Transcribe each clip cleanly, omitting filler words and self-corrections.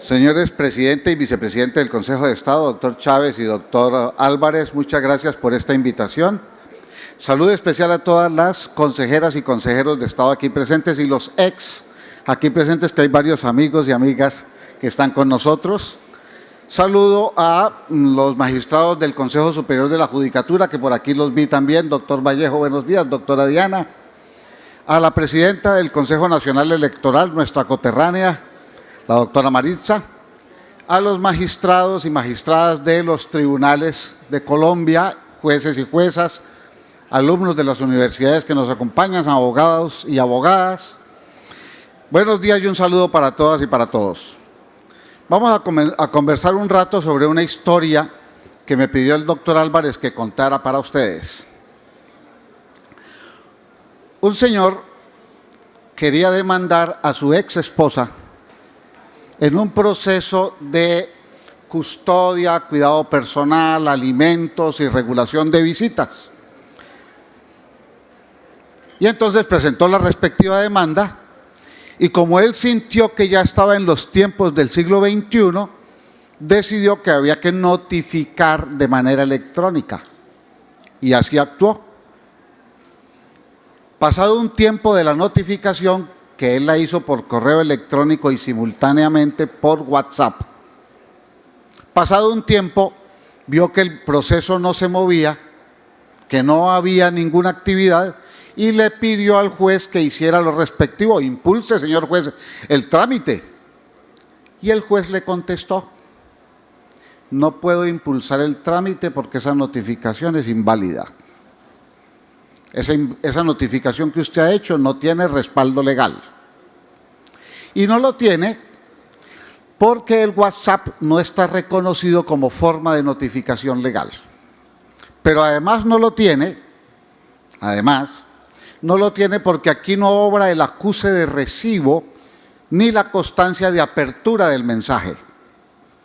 Señores presidente y vicepresidente del Consejo de Estado, doctor Chávez y doctor Álvarez, muchas gracias por esta invitación. Saludo especial a todas las consejeras y consejeros de Estado aquí presentes y los aquí presentes, que hay varios amigos y amigas que están con nosotros. Saludo a los magistrados del Consejo Superior de la Judicatura, que por aquí los vi también. Doctor Vallejo, buenos días. Doctora Diana. A la presidenta del Consejo Nacional Electoral, nuestra coterránea, la doctora Maritza. A los magistrados y magistradas de los tribunales de Colombia, jueces y juezas, alumnos de las universidades que nos acompañan, abogados y abogadas. Buenos días y un saludo para todas y para todos. Vamos a conversar un rato sobre una historia que me pidió el doctor Álvarez que contara para ustedes. Un señor quería demandar a su ex esposa en un proceso de custodia, cuidado personal, alimentos y regulación de visitas. Y entonces presentó la respectiva demanda y como él sintió que ya estaba en los tiempos del siglo XXI, decidió que había que notificar de manera electrónica y así actuó. Pasado un tiempo de la notificación, que él la hizo por correo electrónico y simultáneamente por WhatsApp. Pasado un tiempo, vio que el proceso no se movía, que no había ninguna actividad y le pidió al juez que hiciera lo respectivo. Impulse, señor juez, el trámite. Y el juez le contestó: no puedo impulsar el trámite porque esa notificación es inválida. Esa notificación que usted ha hecho no tiene respaldo legal. Y no lo tiene porque el WhatsApp no está reconocido como forma de notificación legal. Pero además no lo tiene porque aquí no obra el acuse de recibo ni la constancia de apertura del mensaje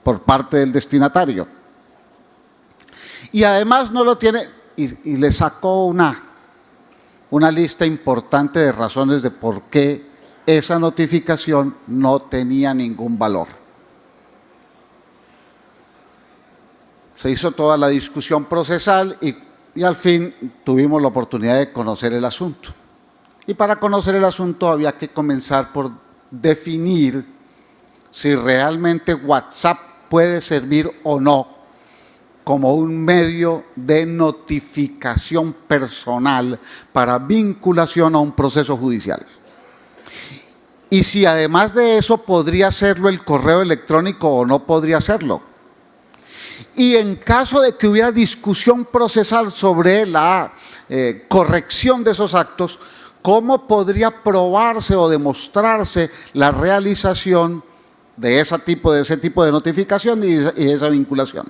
por parte del destinatario. Y además no lo tiene, y le sacó una lista importante de razones de por qué esa notificación no tenía ningún valor. Se hizo toda la discusión procesal y al fin tuvimos la oportunidad de conocer el asunto. Y para conocer el asunto había que comenzar por definir si realmente WhatsApp puede servir o no como un medio de notificación personal para vinculación a un proceso judicial. Y si además de eso podría hacerlo el correo electrónico o no podría hacerlo. Y en caso de que hubiera discusión procesal sobre la corrección de esos actos, ¿cómo podría probarse o demostrarse la realización de ese tipo de notificación y de esa vinculación?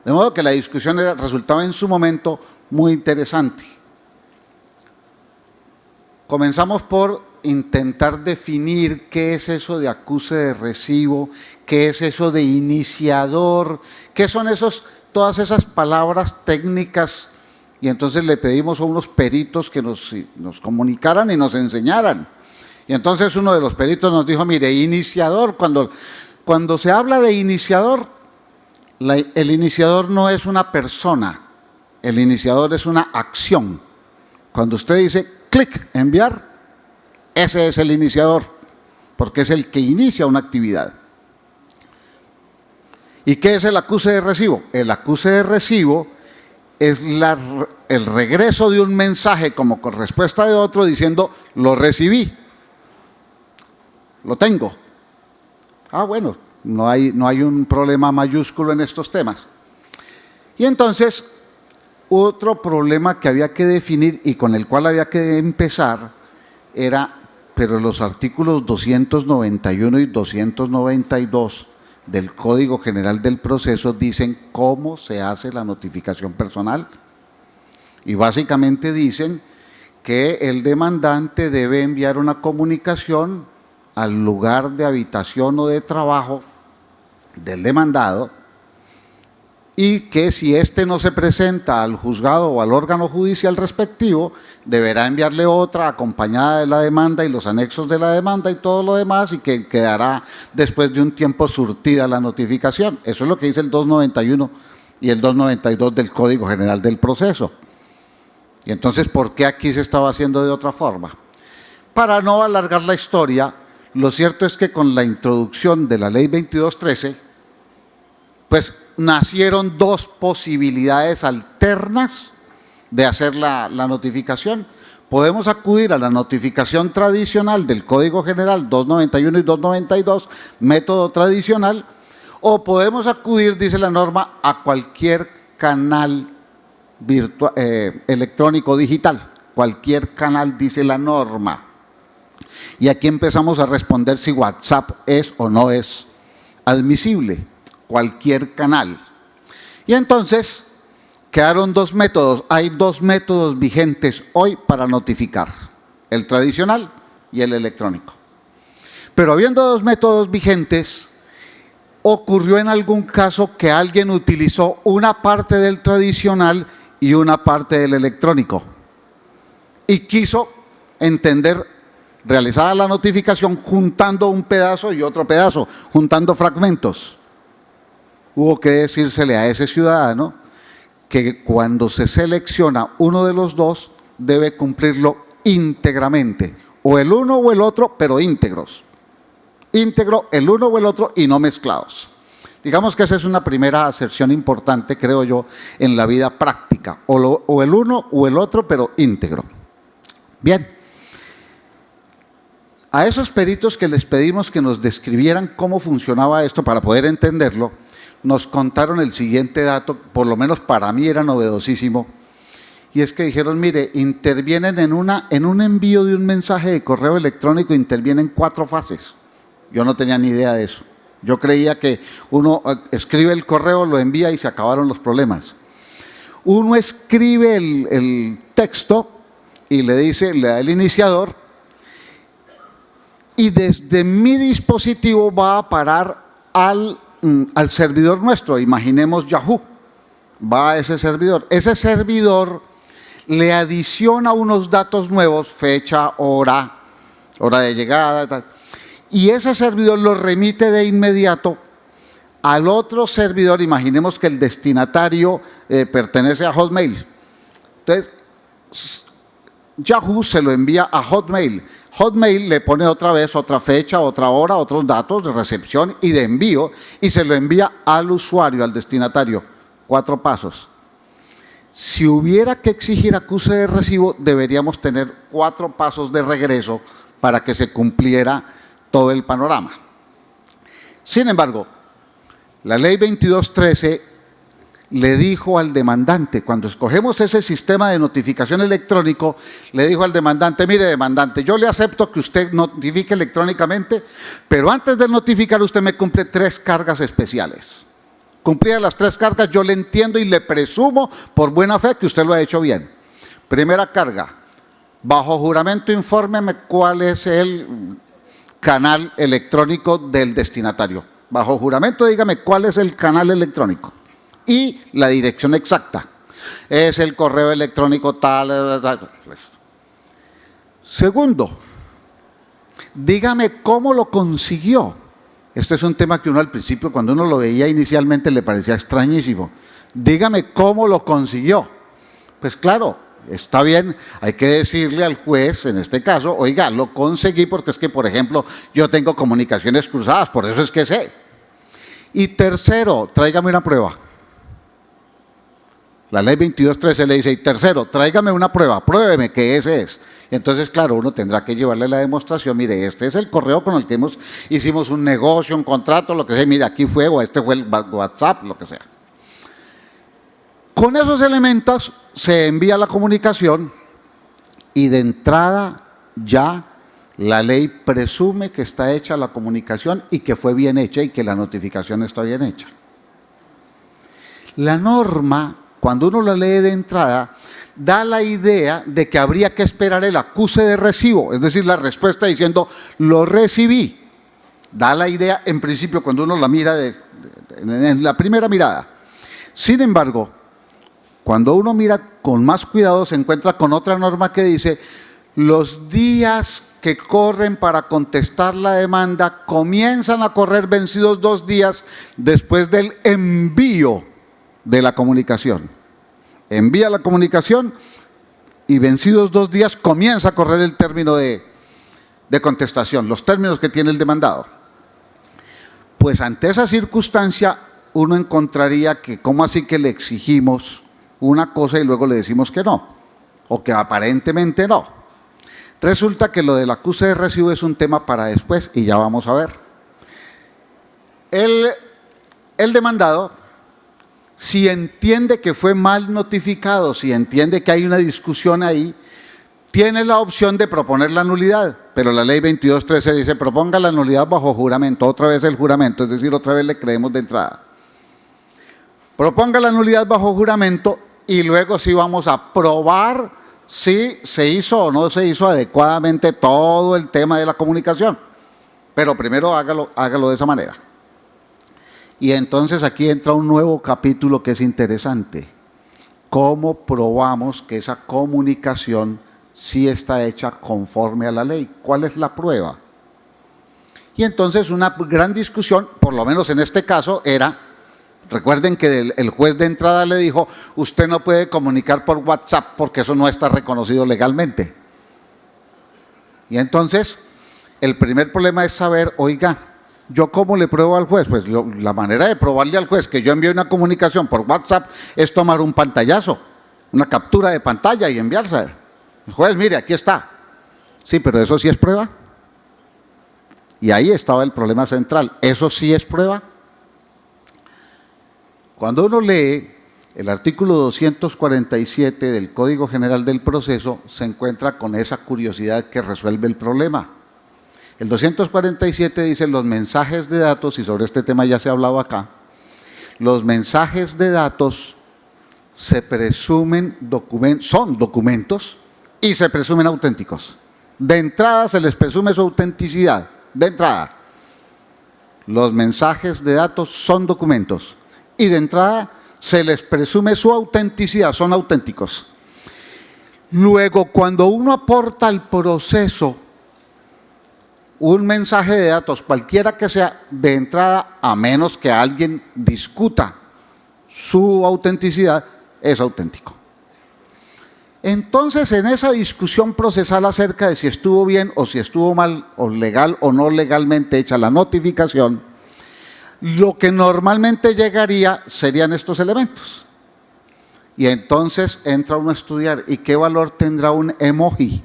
De modo que la discusión resultaba en su momento muy interesante. Comenzamos por intentar definir qué es eso de acuse de recibo, qué es eso de iniciador, qué son todas esas palabras técnicas, y entonces le pedimos a unos peritos que nos comunicaran y nos enseñaran. Y entonces uno de los peritos nos dijo: mire, iniciador, cuando se habla de iniciador, el iniciador no es una persona, el iniciador es una acción. Cuando usted dice clic, enviar, ese es el iniciador, porque es el que inicia una actividad. ¿Y qué es el acuse de recibo? El acuse de recibo es el regreso de un mensaje como con respuesta de otro diciendo: lo recibí, lo tengo. Bueno, no hay un problema mayúsculo en estos temas. Y entonces, otro problema que había que definir y con el cual había que empezar era: pero los artículos 291 y 292 del Código General del Proceso dicen cómo se hace la notificación personal. Y básicamente dicen que el demandante debe enviar una comunicación al lugar de habitación o de trabajo del demandado y que si éste no se presenta al juzgado o al órgano judicial respectivo, deberá enviarle otra acompañada de la demanda y los anexos de la demanda y todo lo demás, y que quedará después de un tiempo surtida la notificación. Eso es lo que dice el 291 y el 292 del Código General del Proceso. Y entonces, ¿por qué aquí se estaba haciendo de otra forma? Para no alargar la historia, lo cierto es que con la introducción de la Ley 2213, pues nacieron dos posibilidades alternas de hacer la notificación. Podemos acudir a la notificación tradicional del Código General 291 y 292, método tradicional, o podemos acudir, dice la norma, a cualquier canal electrónico digital, cualquier canal, dice la norma. Y aquí empezamos a responder si WhatsApp es o no es admisible, cualquier canal. Y entonces quedaron dos métodos, hay dos métodos vigentes hoy para notificar, el tradicional y el electrónico. Pero habiendo dos métodos vigentes, ocurrió en algún caso que alguien utilizó una parte del tradicional y una parte del electrónico y quiso entender, realizada la notificación juntando un pedazo y otro pedazo, juntando fragmentos. Hubo que decírsele a ese ciudadano que cuando se selecciona uno de los dos debe cumplirlo íntegramente, o el uno o el otro, pero íntegros. Íntegro el uno o el otro y no mezclados. Digamos que esa es una primera aserción importante, creo yo, en la vida práctica, o el uno o el otro, pero íntegro. Bien, a esos peritos que les pedimos que nos describieran cómo funcionaba esto para poder entenderlo, nos contaron el siguiente dato, por lo menos para mí era novedosísimo, y es que dijeron, mire, intervienen en un envío de un mensaje de correo electrónico, intervienen 4 fases. Yo no tenía ni idea de eso. Yo creía que uno escribe el correo, lo envía y se acabaron los problemas. Uno escribe el texto y le da el iniciador, y desde mi dispositivo va a parar al servidor nuestro, imaginemos Yahoo, va a ese servidor. Ese servidor le adiciona unos datos nuevos, fecha, hora de llegada, tal. Y ese servidor lo remite de inmediato al otro servidor. Imaginemos que el destinatario pertenece a Hotmail. Entonces, Yahoo se lo envía a Hotmail. Hotmail le pone otra vez otra fecha, otra hora, otros datos de recepción y de envío, y se lo envía al usuario, al destinatario. 4 pasos. Si hubiera que exigir acuse de recibo, deberíamos tener 4 pasos de regreso para que se cumpliera todo el panorama. Sin embargo, la ley 2213 le dijo al demandante, cuando escogemos ese sistema de notificación electrónico, le dijo al demandante, mire demandante, yo le acepto que usted notifique electrónicamente, pero antes de notificar usted me cumple 3 cargas especiales. Cumplidas las 3 cargas, yo le entiendo y le presumo por buena fe que usted lo ha hecho bien. Primera carga, bajo juramento infórmeme cuál es el canal electrónico del destinatario. Bajo juramento dígame cuál es el canal electrónico y la dirección exacta. Es el correo electrónico tal. Segundo, dígame cómo lo consiguió. Este es un tema que uno al principio, cuando uno lo veía inicialmente, le parecía extrañísimo. Dígame cómo lo consiguió. Pues claro, está bien, hay que decirle al juez, en este caso, oiga, lo conseguí porque es que, por ejemplo, yo tengo comunicaciones cruzadas, por eso es que sé. Y tercero, tráigame una prueba. La ley 2213 le dice, y tercero, tráigame una prueba, pruébeme que ese es. Entonces, claro, uno tendrá que llevarle la demostración, mire, este es el correo con el que hicimos un negocio, un contrato, lo que sea, mire, aquí fue, o este fue el WhatsApp, lo que sea. Con esos elementos se envía la comunicación y de entrada ya la ley presume que está hecha la comunicación y que fue bien hecha y que la notificación está bien hecha. La norma, cuando uno la lee de entrada, da la idea de que habría que esperar el acuse de recibo, es decir, la respuesta diciendo, lo recibí. Da la idea, en principio, cuando uno la mira en la primera mirada. Sin embargo, cuando uno mira con más cuidado, se encuentra con otra norma que dice: los días que corren para contestar la demanda comienzan a correr vencidos 2 días después del envío de la comunicación. Envía la comunicación y vencidos 2 días comienza a correr el término de contestación, los términos que tiene el demandado. Pues ante esa circunstancia uno encontraría que ¿cómo así que le exigimos una cosa y luego le decimos que no? O que aparentemente no. Resulta que lo del acuse de recibo es un tema para después y ya vamos a ver. El demandado, si entiende que fue mal notificado, si entiende que hay una discusión ahí, tiene la opción de proponer la nulidad, pero la ley 22.13 dice: proponga la nulidad bajo juramento, otra vez el juramento, es decir, otra vez le creemos de entrada. Proponga la nulidad bajo juramento y luego sí vamos a probar si se hizo o no se hizo adecuadamente todo el tema de la comunicación. Pero primero hágalo de esa manera. Y entonces aquí entra un nuevo capítulo que es interesante. ¿Cómo probamos que esa comunicación sí está hecha conforme a la ley? ¿Cuál es la prueba? Y entonces una gran discusión, por lo menos en este caso, era: recuerden que el juez de entrada le dijo: usted no puede comunicar por WhatsApp porque eso no está reconocido legalmente. Y entonces el primer problema es saber, oiga, ¿yo cómo le pruebo al juez? Pues la manera de probarle al juez que yo envíe una comunicación por WhatsApp es tomar un pantallazo, una captura de pantalla y enviársela. El juez, mire, aquí está. Sí, pero ¿eso sí es prueba? Y ahí estaba el problema central. ¿Eso sí es prueba? Cuando uno lee el artículo 247 del Código General del Proceso, se encuentra con esa curiosidad que resuelve el problema. El 247 dice: los mensajes de datos, y sobre este tema ya se ha hablado acá, los mensajes de datos se presumen son documentos y se presumen auténticos. De entrada se les presume su autenticidad, de entrada. Los mensajes de datos son documentos y de entrada se les presume su autenticidad, son auténticos. Luego, cuando uno aporta al proceso un mensaje de datos, cualquiera que sea, de entrada, a menos que alguien discuta su autenticidad, es auténtico. Entonces, en esa discusión procesal acerca de si estuvo bien o si estuvo mal, o legal o no legalmente hecha la notificación, lo que normalmente llegaría serían estos elementos. Y entonces entra uno a estudiar: ¿y qué valor tendrá un emoji?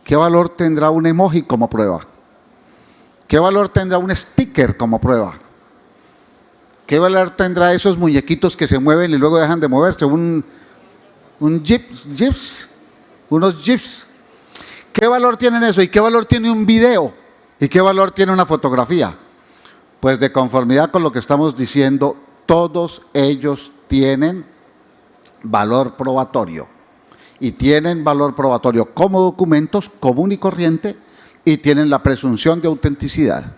¿Qué valor tendrá un emoji como prueba? ¿Qué valor tendrá un sticker como prueba? ¿Qué valor tendrá esos muñequitos que se mueven y luego dejan de moverse? Unos GIFs. ¿Qué valor tienen eso? ¿Y qué valor tiene un video? ¿Y qué valor tiene una fotografía? Pues de conformidad con lo que estamos diciendo, todos ellos tienen valor probatorio. Y tienen valor probatorio como documentos común y corriente y tienen la presunción de autenticidad.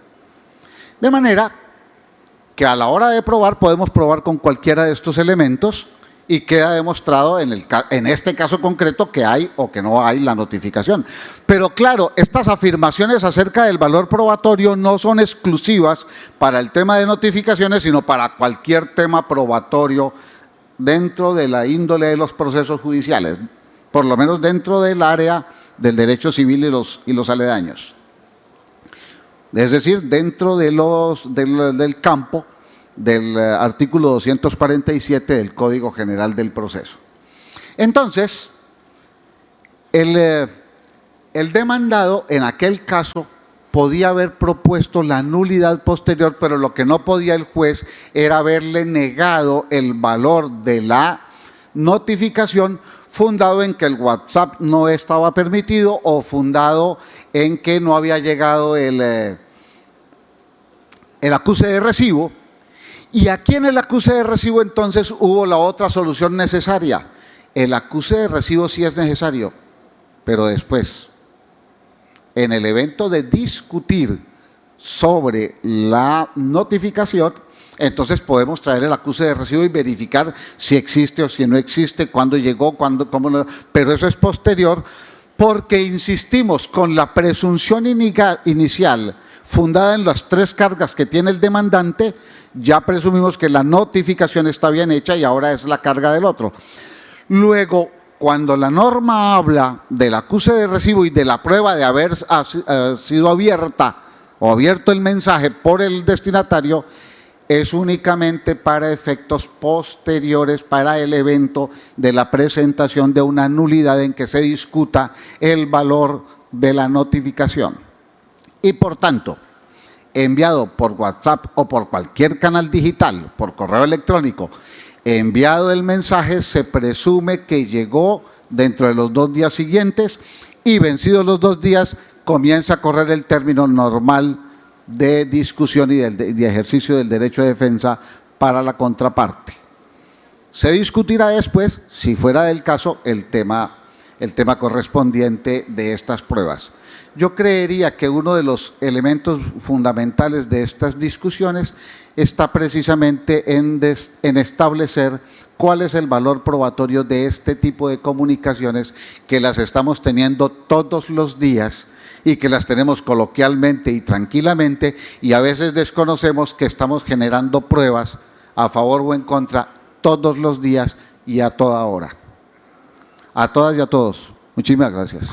De manera que a la hora de probar podemos probar con cualquiera de estos elementos y queda demostrado en este caso concreto que hay o que no hay la notificación. Pero claro, estas afirmaciones acerca del valor probatorio no son exclusivas para el tema de notificaciones, sino para cualquier tema probatorio dentro de la índole de los procesos judiciales, por lo menos dentro del área del derecho civil y los aledaños. Es decir, dentro de del campo del artículo 247 del Código General del Proceso. Entonces, el demandado en aquel caso podía haber propuesto la nulidad posterior, pero lo que no podía el juez era haberle negado el valor de la notificación fundado en que el WhatsApp no estaba permitido o fundado en que no había llegado el acuse de recibo. Y aquí en el acuse de recibo entonces hubo la otra solución necesaria. El acuse de recibo sí es necesario, pero después, en el evento de discutir sobre la notificación, entonces podemos traer el acuse de recibo y verificar si existe o si no existe, cuándo llegó, cuándo, cómo no, pero eso es posterior, porque insistimos con la presunción inicial fundada en las 3 cargas que tiene el demandante, ya presumimos que la notificación está bien hecha y ahora es la carga del otro. Luego, cuando la norma habla del acuse de recibo y de la prueba de haber sido abierta o abierto el mensaje por el destinatario, es únicamente para efectos posteriores, para el evento de la presentación de una nulidad en que se discuta el valor de la notificación. Y por tanto, enviado por WhatsApp o por cualquier canal digital, por correo electrónico, enviado el mensaje, se presume que llegó dentro de los 2 días siguientes y vencidos los 2 días comienza a correr el término normal de discusión y de ejercicio del derecho de defensa para la contraparte. Se discutirá después, si fuera del caso, el tema correspondiente de estas pruebas. Yo creería que uno de los elementos fundamentales de estas discusiones está precisamente en establecer cuál es el valor probatorio de este tipo de comunicaciones que las estamos teniendo todos los días y que las tenemos coloquialmente y tranquilamente, y a veces desconocemos que estamos generando pruebas a favor o en contra todos los días y a toda hora. A todas y a todos, muchísimas gracias.